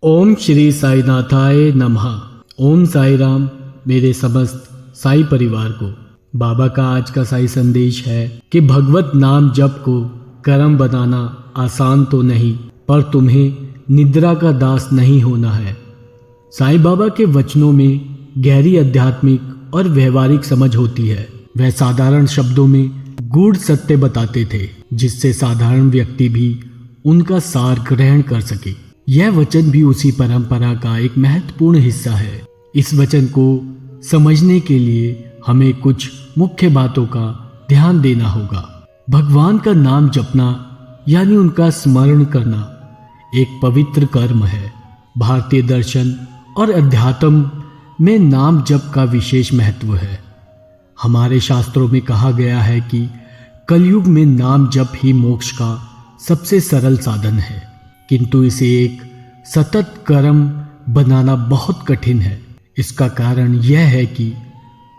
ओम श्री साईनाथाय नमः। ओम साई राम। मेरे समस्त साई परिवार को बाबा का आज का साई संदेश है कि भगवत नाम जप को कर्म बनाना आसान तो नहीं, पर तुम्हें निद्रा का दास नहीं होना है। साईं बाबा के वचनों में गहरी आध्यात्मिक और व्यवहारिक समझ होती है। वह साधारण शब्दों में गूढ़ सत्य बताते थे, जिससे साधारण व्यक्ति भी उनका सार ग्रहण कर सके। यह वचन भी उसी परंपरा का एक महत्वपूर्ण हिस्सा है। इस वचन को समझने के लिए हमें कुछ मुख्य बातों का ध्यान देना होगा। भगवान का नाम जपना यानी उनका स्मरण करना एक पवित्र कर्म है। भारतीय दर्शन और अध्यात्म में नाम जप का विशेष महत्व है। हमारे शास्त्रों में कहा गया है कि कलयुग में नाम जप ही मोक्ष का सबसे सरल साधन है, किंतु इसे एक सतत कर्म बनाना बहुत कठिन है। इसका कारण यह है कि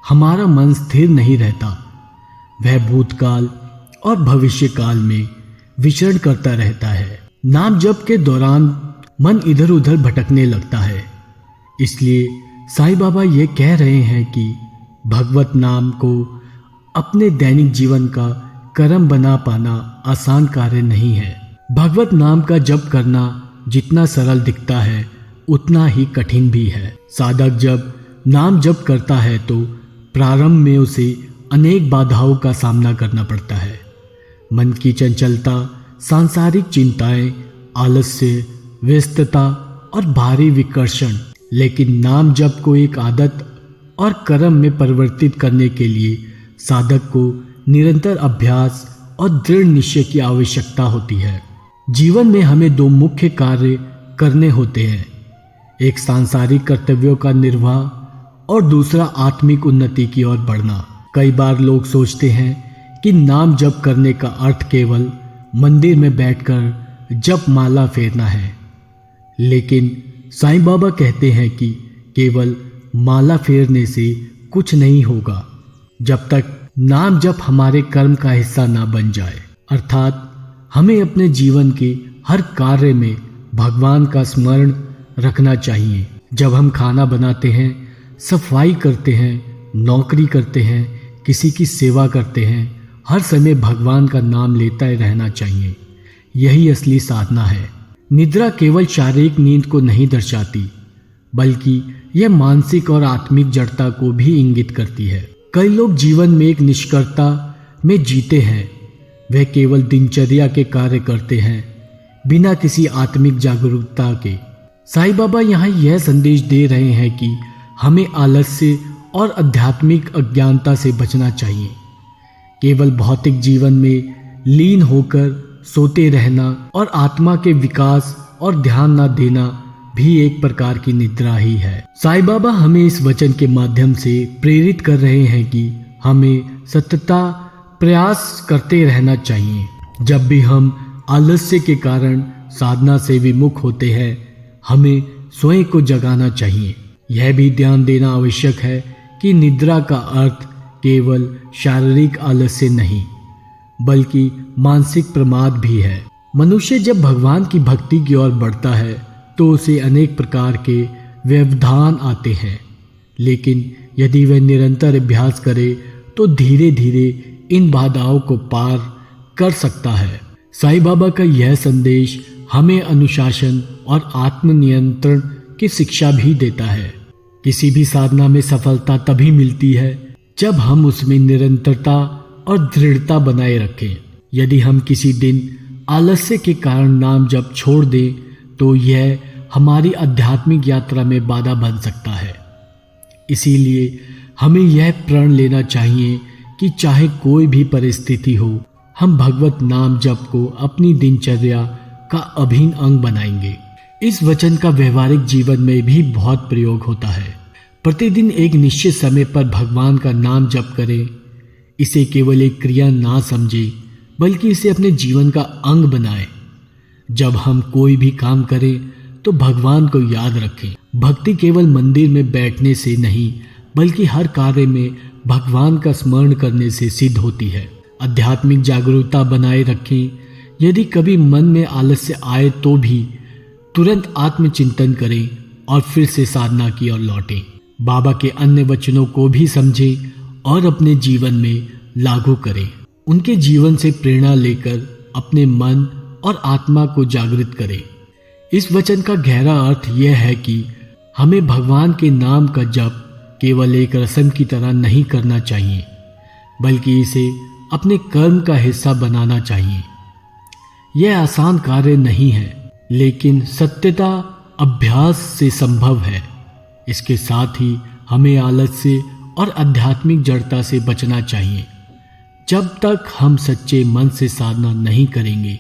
हमारा मन स्थिर नहीं रहता। वह भूतकाल और भविष्यकाल में विचरण करता रहता है। नाम जप के दौरान मन इधर उधर भटकने लगता है। इसलिए साईं बाबा ये कह रहे हैं कि भगवत नाम को अपने दैनिक जीवन का कर्म बना पाना आसान कार्य नहीं है। भगवत नाम का जप करना जितना सरल दिखता है उतना ही कठिन भी है। साधक जब नाम जप करता है तो प्रारंभ में उसे अनेक बाधाओं का सामना करना पड़ता है। मन की चंचलता, सांसारिक चिंताएं, आलस्य, व्यस्तता और भारी विकर्षण। लेकिन नाम जप को एक आदत और कर्म में परिवर्तित करने के लिए साधक को निरंतर अभ्यास और दृढ़ निश्चय की आवश्यकता होती है। जीवन में हमें दो मुख्य कार्य करने होते हैं, एक सांसारिक कर्तव्यों का निर्वाह और दूसरा आत्मिक उन्नति की ओर बढ़ना। कई बार लोग सोचते हैं कि नाम जप करने का अर्थ केवल मंदिर में बैठकर जप माला फेरना है, लेकिन साईं बाबा कहते हैं कि केवल माला फेरने से कुछ नहीं होगा जब तक नाम जप हमारे कर्म का हिस्सा ना बन जाए। अर्थात हमें अपने जीवन के हर कार्य में भगवान का स्मरण रखना चाहिए। जब हम खाना बनाते हैं, सफाई करते हैं, नौकरी करते हैं, किसी की सेवा करते हैं, हर समय भगवान का नाम लेता ही रहना चाहिए। यही असली साधना है। निद्रा केवल शारीरिक नींद को नहीं दर्शाती, बल्कि यह मानसिक और आत्मिक जड़ता को भी इंगित करती है। कई लोग जीवन में एक निष्क्रियता में जीते हैं। वह केवल दिनचर्या के कार्य करते हैं, बिना किसी आत्मिक जागरूकता के। साईं बाबा यहाँ यह संदेश दे रहे हैं कि हमें आलस्य और आध्यात्मिक अज्ञानता से बचना चाहिए। केवल भौतिक जीवन में लीन होकर सोते रहना और आत्मा के विकास और ध्यान न देना भी एक प्रकार की निद्रा ही है। साईं बाबा हमें इस वचन के माध्यम से प्रेरित कर रहे हैं कि हमें सततता प्रयास करते रहना चाहिए। जब भी हम आलस्य के कारण साधना से विमुख होते हैं, हमें स्वयं को जगाना चाहिए। यह भी ध्यान देना आवश्यक है कि निद्रा का अर्थ केवल शारीरिक आलस्य नहीं, बल्कि मानसिक प्रमाद भी है। मनुष्य जब भगवान की भक्ति की ओर बढ़ता है तो उसे अनेक प्रकार के व्यवधान आते हैं, लेकिन यदि वह निरंतर अभ्यास करे तो धीरे धीरे इन बाधाओं को पार कर सकता है। साईं बाबा का यह संदेश हमें अनुशासन और आत्मनियंत्रण की शिक्षा भी देता है। किसी भी साधना में सफलता तभी मिलती है जब हम उसमें निरंतरता और दृढ़ता बनाए रखें। यदि हम किसी दिन आलस्य के कारण नाम जप छोड़ दें तो यह हमारी आध्यात्मिक यात्रा में बाधा बन सकता है। इसीलिए हमें यह प्रण लेना चाहिए कि चाहे कोई भी परिस्थिति हो, हम भगवत नाम जप को अपनी दिनचर्या का अभिन्न अंग बनाएंगे। इस वचन का व्यवहारिक जीवन में भी बहुत प्रयोग होता है। प्रतिदिन एक निश्चित समय पर भगवान का नाम जप करें। इसे केवल एक क्रिया ना समझें, बल्कि इसे अपने जीवन का अंग बनाएं। जब हम कोई भी काम करें तो भगवान को याद रखें। भक्ति केवल मंदिर में बैठने से नहीं, बल्कि हर कार्य में भगवान का स्मरण करने से सिद्ध होती है। आध्यात्मिक जागरूकता बनाए रखें। यदि कभी मन में आलस्य आए तो भी तुरंत आत्मचिंतन करें और फिर से साधना की ओर लौटें। बाबा के अन्य वचनों को भी समझें और अपने जीवन में लागू करें। उनके जीवन से प्रेरणा लेकर अपने मन और आत्मा को जागृत करें। इस वचन का गहरा अर्थ यह है कि हमें भगवान के नाम का जप केवल एक रस्म की तरह नहीं करना चाहिए, बल्कि इसे अपने कर्म का हिस्सा बनाना चाहिए। यह आसान कार्य नहीं है, लेकिन सत्यता अभ्यास से संभव है। इसके साथ ही हमें आलस से और आध्यात्मिक जड़ता से बचना चाहिए। जब तक हम सच्चे मन से साधना नहीं करेंगे,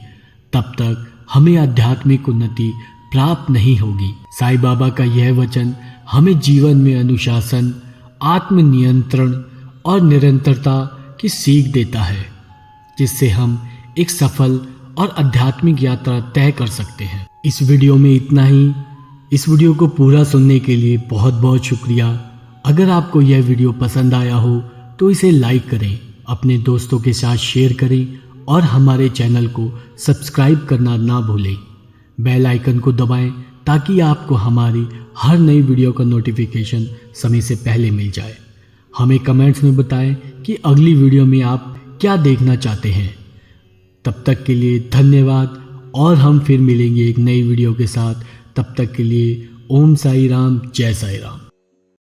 तब तक हमें आध्यात्मिक उन्नति प्राप्त नहीं होगी। साईं बाबा का यह वचन हमें जीवन में अनुशासन, आत्मनियंत्रण और निरंतरता की सीख देता है, जिससे हम एक सफल और आध्यात्मिक यात्रा तय कर सकते हैं। इस वीडियो में इतना ही। इस वीडियो को पूरा सुनने के लिए बहुत बहुत शुक्रिया। अगर आपको यह वीडियो पसंद आया हो तो इसे लाइक करें, अपने दोस्तों के साथ शेयर करें और हमारे चैनल को सब्सक्राइब करना ना भूलें। बेल आइकन को दबाएं ताकि आपको हमारी हर नई वीडियो का नोटिफिकेशन समय से पहले मिल जाए। हमें कमेंट्स में बताएं कि अगली वीडियो में आप क्या देखना चाहते हैं। तब तक के लिए धन्यवाद और हम फिर मिलेंगे एक नई वीडियो के साथ। तब तक के लिए ओम साई राम, जय साई राम।